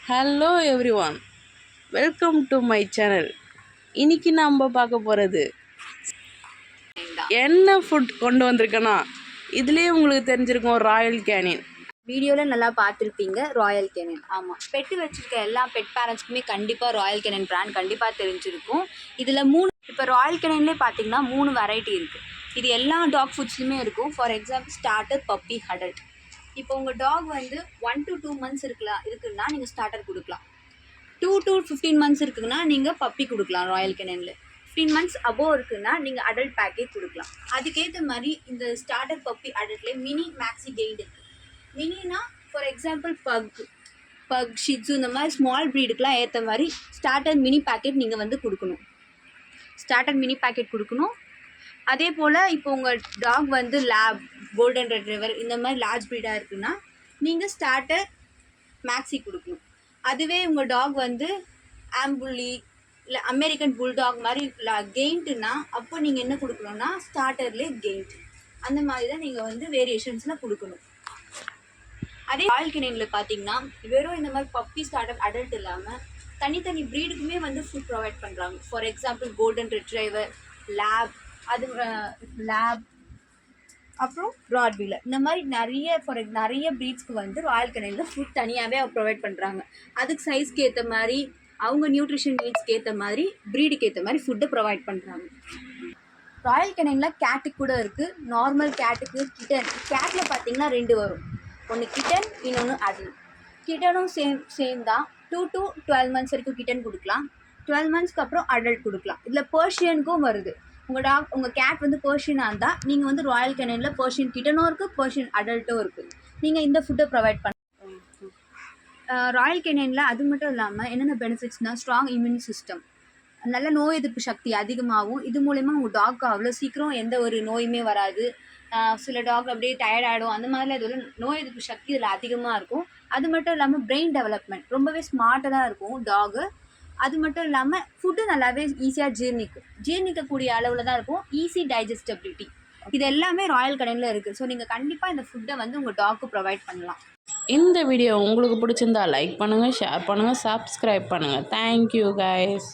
Hello every one, welcome to my channel. இன்றைக்கி நம்ம பார்க்க போகிறது என்ன ஃபுட் கொண்டு வந்திருக்கேன்னா, இதுலேயே உங்களுக்கு தெரிஞ்சிருக்கும் ராயல் கேனின். வீடியோவில் நல்லா பார்த்துருப்பீங்க ராயல் கேனின். ஆமாம், பெட்டு வச்சுருக்க எல்லா பெட் பேரண்ட்ஸ்க்குமே கண்டிப்பாக ராயல் கேனின் பிராண்ட் கண்டிப்பாக தெரிஞ்சிருக்கும். இதில் 3 இப்போ ராயல் கேனின்லேயே பார்த்தீங்கன்னா 3 வெரைட்டி இருக்குது. இது எல்லா டாக் ஃபுட்ஸ்லையுமே இருக்கும். For example starter, puppy, adult. இப்போ உங்கள் டாக் வந்து 1 to 2 months இருக்குன்னா நீங்கள் ஸ்டார்டர் கொடுக்கலாம். 2 to 15 months இருக்குன்னா நீங்கள் பப்பி கொடுக்கலாம். ராயல் கேனின்ல 15 months அபோவ் இருக்குன்னா நீங்கள் அடல்ட் பேக்கேஜ் கொடுக்கலாம். அதுக்கேற்ற மாதிரி இந்த ஸ்டார்டர், பப்பி, அடல்ட்லேயே மினி, மேக்ஸி, கெய்டு இருக்குது. மினினா ஃபார் எக்ஸாம்பிள் பக், ஷிட்ஸு இந்த மாதிரி ஸ்மால் ப்ரீடுக்கெலாம் ஏற்ற மாதிரி ஸ்டார்டர் மினி பேக்கெட் நீங்கள் வந்து கொடுக்கணும். ஸ்டார்டர் மினி பேக்கெட் கொடுக்கணும். அதே போல் இப்போ உங்கள் டாக் வந்து லேப், கோல்டன் ரெட்ரிவர் இந்த மாதிரி லார்ஜ் ப்ரீடாக இருக்குன்னா நீங்கள் ஸ்டார்டர் மேக்ஸி கொடுக்கணும். அதுவே உங்கள் டாக் வந்து ஆம்புள்ளி இல்லை அமெரிக்கன் புல்டாக் மாதிரி கெயின்ட்டுனா அப்போ நீங்கள் என்ன கொடுக்கணுன்னா ஸ்டார்டர்லேயே கெயின்ட் அந்த மாதிரி தான் நீங்கள் வந்து வேரியேஷன்ஸில் கொடுக்கணும். அதே ராயல் கேனின்ல பார்த்தீங்கன்னா வெறும் இந்த மாதிரி பப்பி, ஸ்டார்டர், அடல்ட் இல்லாமல் தனித்தனி ப்ரீடுக்குமே வந்து ஃபுட் ப்ரொவைட் பண்ணுறாங்க. ஃபார் எக்ஸாம்பிள் கோல்டன் ரெட்ரைவர், லேப், அப்புறம் ராட்வீலர் இந்த மாதிரி நிறைய ப்ரீட்ஸ்க்கு வந்து ராயல் கேனின்ல ஃபுட் தனியாகவே ப்ரொவைட் பண்ணுறாங்க. அதுக்கு சைஸ்க்கு ஏற்ற மாதிரி, அவங்க நியூட்ரிஷன் நீட்ஸ்க்கு ஏற்ற மாதிரி, ப்ரீடுக்கு ஏற்ற மாதிரி ஃபுட்டை ப்ரொவைட் பண்ணுறாங்க. ராயல் கேனின்ல கேட்டுக்கு கூட இருக்குது. நார்மல் கேட்டுக்கு, கிட்டன். கேட்டில் பார்த்தீங்கன்னா 2 வரும். ஒன்று கிட்டன், இன்னொன்று அடல்ட். கிட்டனும் சேம் தான். 2 to 12 months வரைக்கும் கிட்டன் கொடுக்கலாம். 12 monthsக்கு அப்புறம் அடல்ட் கொடுக்கலாம். இதில் பர்ஷியனுக்கும் வருது. உங்கள் கேட் வந்து பர்ஷியனாக இருந்தால் நீங்கள் வந்து ராயல் கேனின்ல பர்ஷியன் கிட்டனும் இருக்குது, பர்ஷியன் அடல்ட்டும் இருக்குது. நீங்கள் இந்த ஃபுட்டை ப்ரொவைட் பண்ண ராயல் கேனின்ல. அது மட்டும் இல்லாமல் என்னென்ன பெனிஃபிட்ஸ்னால் ஸ்ட்ராங் இம்யூன் சிஸ்டம், நல்ல நோய் எதிர்ப்பு சக்தி அதிகமாகும். இது மூலயமா உங்கள் டாக்கு அவ்வளோ சீக்கிரம் எந்த ஒரு நோயுமே வராது. சில டாக் அப்படியே டயர்ட் ஆகிடும். அந்த மாதிரிலாம் இது நோய் எதிர்ப்பு சக்தி இதில் அதிகமாக இருக்கும். அது மட்டும் இல்லாமல் பிரெயின் டெவலப்மெண்ட் ரொம்பவே ஸ்மார்ட்டாக தான் இருக்கும் டாகு. அது மட்டும் இல்லாமல் ஃபுட்டு நல்லாவே ஈஸியாக ஜீர்ணிக்கக்கூடிய அளவில் தான் இருக்கும். ஈஸி டைஜஸ்டபிலிட்டி, இது எல்லாமே ராயல் கேனின்ல இருக்குது. ஸோ நீங்கள் கண்டிப்பாக இந்த ஃபுட்டை வந்து உங்கள் டாக்கு ப்ரொவைட் பண்ணலாம். இந்த வீடியோ உங்களுக்கு பிடிச்சிருந்தா லைக் பண்ணுங்கள், ஷேர் பண்ணுங்கள், சப்ஸ்கிரைப் பண்ணுங்கள். Thank you guys.